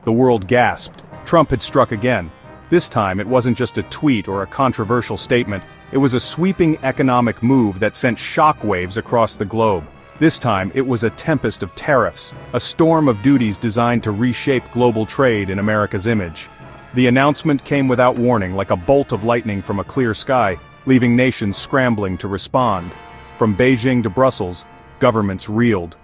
The world gasped. Trump had struck again. This time, it wasn't just a tweet or a controversial statement. It was a sweeping economic move that sent shockwaves across the globe. This time, it was a tempest of tariffs, a storm of duties designed to reshape global trade in America's image. The announcement came without warning, like a bolt of lightning from a clear sky, leaving nations scrambling to respond. From Beijing to Brussels, governments reeled.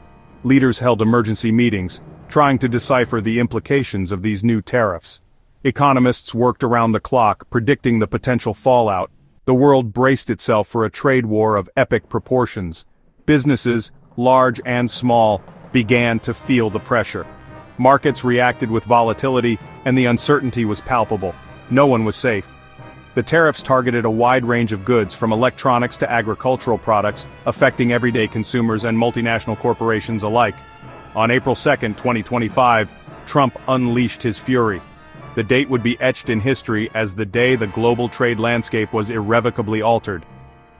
Leaders held emergency meetings, trying to decipher the implications of these new tariffs. Economists worked around the clock, predicting the potential fallout. The world braced itself for a trade war of epic proportions. Businesses, large and small, began to feel the pressure. Markets reacted with volatility, and the uncertainty was palpable. No one was safe. The tariffs targeted a wide range of goods, from electronics to agricultural products, affecting everyday consumers and multinational corporations alike. On April 2, 2025, Trump unleashed his fury. The date would be etched in history as the day the global trade landscape was irrevocably altered.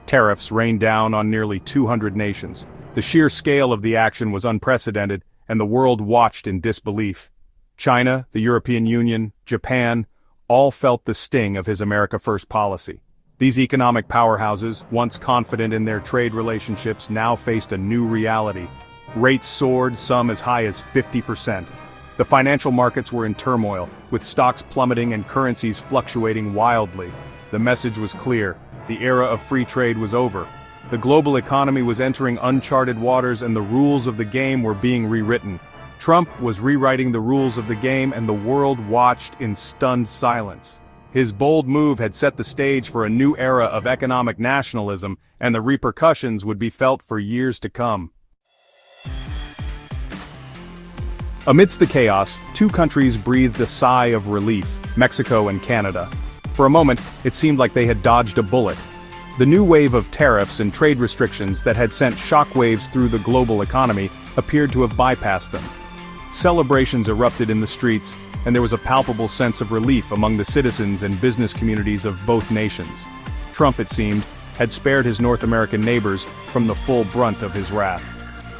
Tariffs rained down on nearly 200 nations. The sheer scale of the action was unprecedented, and the world watched in disbelief. China, the European Union, Japan, all felt the sting of his America First policy. These economic powerhouses, once confident in their trade relationships, now faced a new reality. Rates soared, some as high as 50%. The financial markets were in turmoil, with stocks plummeting and currencies fluctuating wildly. The message was clear: the era of free trade was over. The global economy was entering uncharted waters, and the rules of the game were being rewritten. Trump was rewriting the rules of the game, and the world watched in stunned silence. His bold move had set the stage for a new era of economic nationalism, and the repercussions would be felt for years to come. Amidst the chaos, two countries breathed a sigh of relief: Mexico and Canada. For a moment, it seemed like they had dodged a bullet. The new wave of tariffs and trade restrictions that had sent shockwaves through the global economy appeared to have bypassed them. Celebrations erupted in the streets, and there was a palpable sense of relief among the citizens and business communities of both nations. Trump, it seemed, had spared his North American neighbors from the full brunt of his wrath.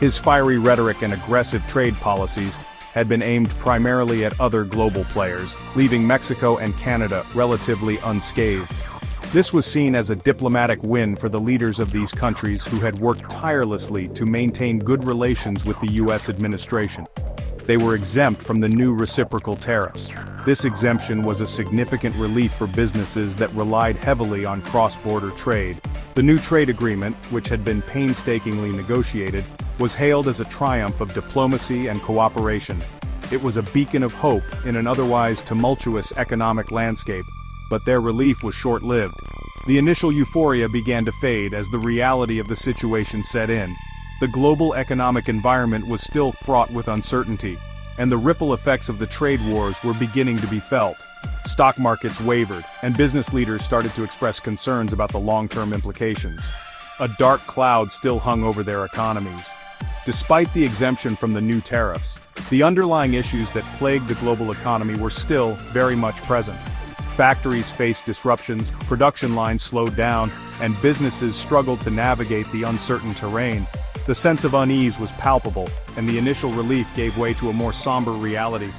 His fiery rhetoric and aggressive trade policies had been aimed primarily at other global players, leaving Mexico and Canada relatively unscathed. This was seen as a diplomatic win for the leaders of these countries, who had worked tirelessly to maintain good relations with the U.S. administration. They were exempt from the new reciprocal tariffs. This exemption was a significant relief for businesses that relied heavily on cross-border trade. The new trade agreement, which had been painstakingly negotiated, was hailed as a triumph of diplomacy and cooperation. It was a beacon of hope in an otherwise tumultuous economic landscape, but their relief was short-lived. The initial euphoria began to fade as the reality of the situation set in. The global economic environment was still fraught with uncertainty, and the ripple effects of the trade wars were beginning to be felt. Stock markets wavered, and business leaders started to express concerns about the long-term implications. A dark cloud still hung over their economies. Despite the exemption from the new tariffs, the underlying issues that plagued the global economy were still very much present. Factories faced disruptions, production lines slowed down, and businesses struggled to navigate the uncertain terrain. The sense of unease was palpable, and the initial relief gave way to a more somber reality.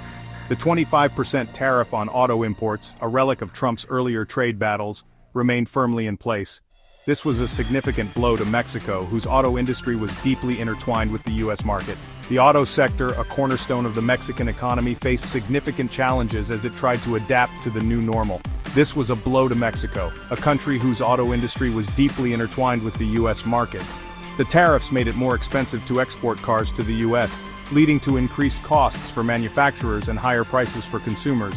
The 25% tariff on auto imports, a relic of Trump's earlier trade battles, remained firmly in place. This was a significant blow to Mexico, whose auto industry was deeply intertwined with the U.S. market. The auto sector, a cornerstone of the Mexican economy, faced significant challenges as it tried to adapt to the new normal. This was a blow to Mexico, a country whose auto industry was deeply intertwined with the U.S. market. The tariffs made it more expensive to export cars to the U.S., leading to increased costs for manufacturers and higher prices for consumers.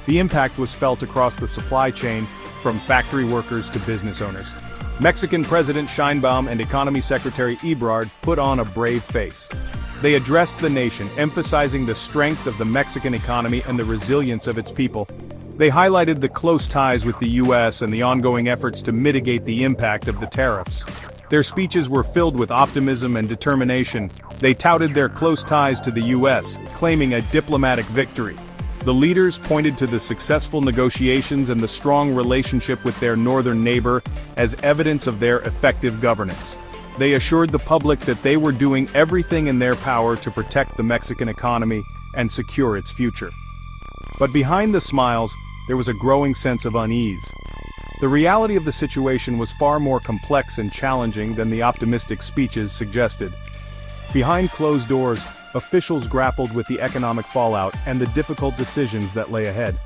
The impact was felt across the supply chain, from factory workers to business owners. Mexican President Sheinbaum and Economy Secretary Ebrard put on a brave face. They addressed the nation, emphasizing the strength of the Mexican economy and the resilience of its people. They highlighted the close ties with the U.S. and the ongoing efforts to mitigate the impact of the tariffs. Their speeches were filled with optimism and determination. They touted their close ties to the U.S., claiming a diplomatic victory. The leaders pointed to the successful negotiations and the strong relationship with their northern neighbor as evidence of their effective governance. They assured the public that they were doing everything in their power to protect the Mexican economy and secure its future. But behind the smiles, there was a growing sense of unease. The reality of the situation was far more complex and challenging than the optimistic speeches suggested. Behind closed doors, officials grappled with the economic fallout and the difficult decisions that lay ahead.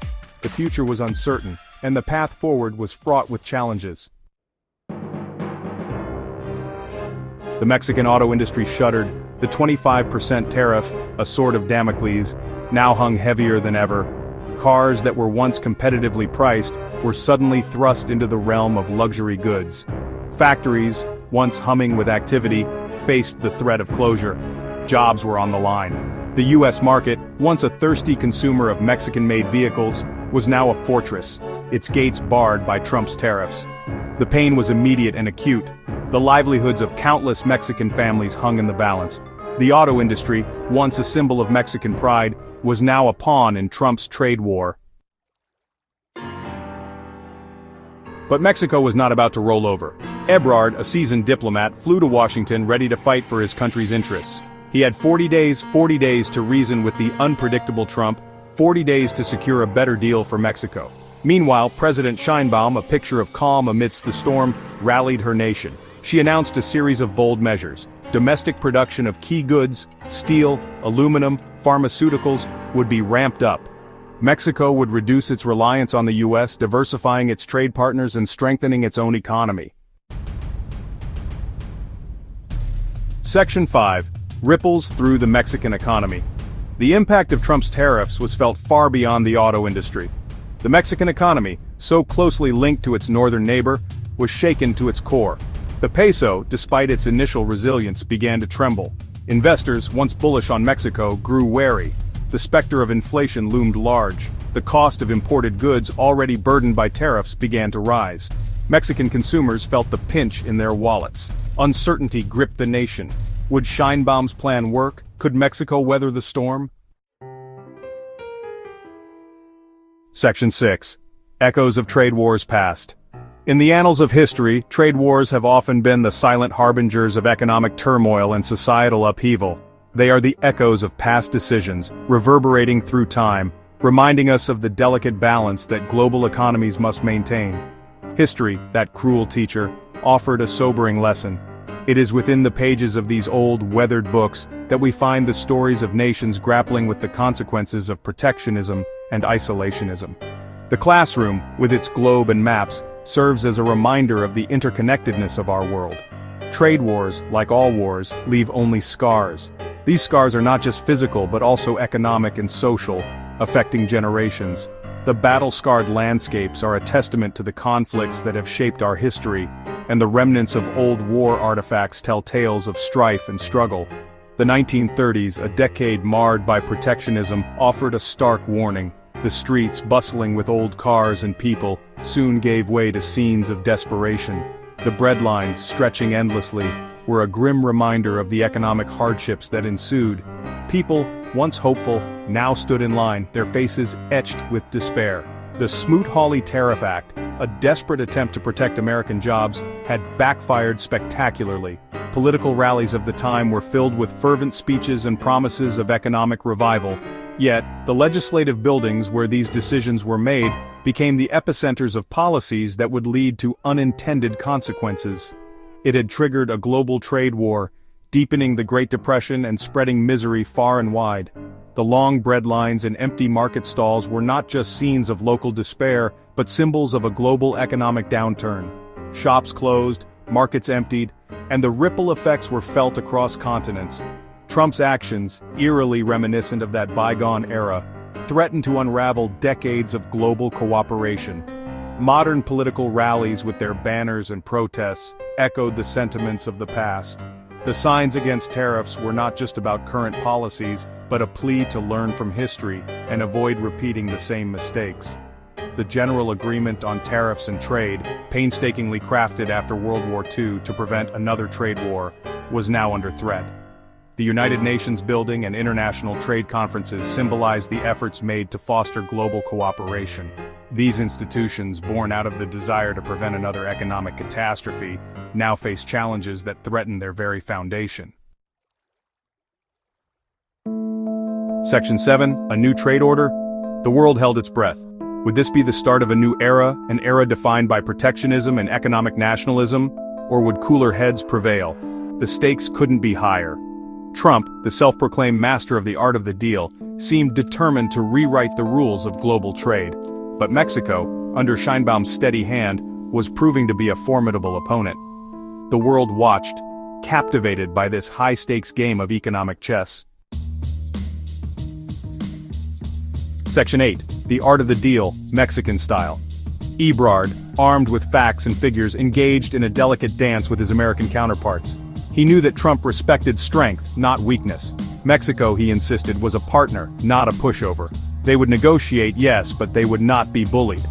The future was uncertain, and the path forward was fraught with challenges. The Mexican auto industry shuddered. The 25% tariff, a sword of Damocles, now hung heavier than ever. Cars that were once competitively priced were suddenly thrust into the realm of luxury goods. Factories, once humming with activity, faced the threat of closure. Jobs were on the line. The U.S. market, once a thirsty consumer of Mexican-made vehicles, was now a fortress, its gates barred by Trump's tariffs. The pain was immediate and acute. The livelihoods of countless Mexican families hung in the balance. The auto industry, once a symbol of Mexican pride, was now a pawn in Trump's trade war. But Mexico was not about to roll over. Ebrard, a seasoned diplomat, flew to Washington ready to fight for his country's interests. He had 40 days to reason with the unpredictable Trump, 40 days to secure a better deal for Mexico. Meanwhile, President Sheinbaum, a picture of calm amidst the storm, rallied her nation. She announced a series of bold measures. Domestic production of key goods, steel, aluminum, pharmaceuticals, would be ramped up. Mexico would reduce its reliance on the U.S., diversifying its trade partners and strengthening its own economy. Section 5. Ripples through the Mexican economy. The impact of Trump's tariffs was felt far beyond the auto industry. The Mexican economy, so closely linked to its northern neighbor, was shaken to its core. The peso, despite its initial resilience, began to tremble. Investors, once bullish on Mexico, grew wary. The specter of inflation loomed large. The cost of imported goods, already burdened by tariffs, began to rise. Mexican consumers felt the pinch in their wallets. Uncertainty gripped the nation. Would Sheinbaum's plan work? Could Mexico weather the storm? Section 6. Echoes of trade wars past. In the annals of history, trade wars have often been the silent harbingers of economic turmoil and societal upheaval. They are the echoes of past decisions, reverberating through time, reminding us of the delicate balance that global economies must maintain. History, that cruel teacher, offered a sobering lesson. It is within the pages of these old, weathered books that we find the stories of nations grappling with the consequences of protectionism and isolationism. The classroom, with its globe and maps, serves as a reminder of the interconnectedness of our world. Trade wars, like all wars, leave only scars. These scars are not just physical but also economic and social, affecting generations. The battle-scarred landscapes are a testament to the conflicts that have shaped our history, and the remnants of old war artifacts tell tales of strife and struggle. The 1930s, a decade marred by protectionism, offered a stark warning. The streets, bustling with old cars and people, soon gave way to scenes of desperation. The breadlines, stretching endlessly, were a grim reminder of the economic hardships that ensued. People, once hopeful, now stood in line, their faces etched with despair. The Smoot-Hawley Tariff Act, a desperate attempt to protect American jobs, had backfired spectacularly. Political rallies of the time were filled with fervent speeches and promises of economic revival. Yet, the legislative buildings where these decisions were made became the epicenters of policies that would lead to unintended consequences. It had triggered a global trade war, deepening the Great Depression and spreading misery far and wide. The long breadlines and empty market stalls were not just scenes of local despair, but symbols of a global economic downturn. Shops closed, markets emptied, and the ripple effects were felt across continents. Trump's actions, eerily reminiscent of that bygone era, threatened to unravel decades of global cooperation. Modern political rallies with their banners and protests echoed the sentiments of the past. The signs against tariffs were not just about current policies, but a plea to learn from history and avoid repeating the same mistakes. The General Agreement on Tariffs and Trade, painstakingly crafted after World War II to prevent another trade war, was now under threat. The United Nations building and international trade conferences symbolized the efforts made to foster global cooperation. These institutions, born out of the desire to prevent another economic catastrophe, now face challenges that threaten their very foundation. Section 7, a new trade order. The world held its breath. Would this be the start of a new era, an era defined by protectionism and economic nationalism, or would cooler heads prevail? The stakes couldn't be higher. Trump, the self-proclaimed master of the art of the deal, seemed determined to rewrite the rules of global trade. But Mexico, under Sheinbaum's steady hand, was proving to be a formidable opponent. The world watched, captivated by this high-stakes game of economic chess. Section 8. The Art of the Deal, Mexican Style. Ebrard, armed with facts and figures, engaged in a delicate dance with his American counterparts. He knew that Trump respected strength, not weakness. Mexico, he insisted, was a partner, not a pushover. They would negotiate, yes, but they would not be bullied.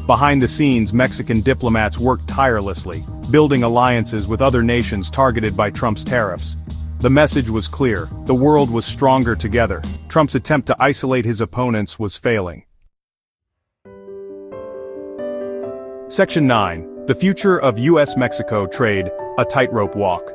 Behind the scenes, Mexican diplomats worked tirelessly, building alliances with other nations targeted by Trump's tariffs. The message was clear: the world was stronger together. Trump's attempt to isolate his opponents was failing. Section 9. The Future of U.S.-Mexico Trade, a Tightrope Walk.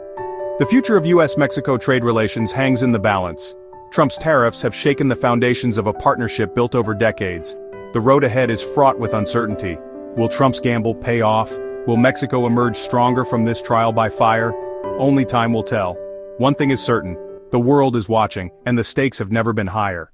The future of U.S.-Mexico trade relations hangs in the balance. Trump's tariffs have shaken the foundations of a partnership built over decades. The road ahead is fraught with uncertainty. Will Trump's gamble pay off? Will Mexico emerge stronger from this trial by fire? Only time will tell. One thing is certain: the world is watching, and the stakes have never been higher.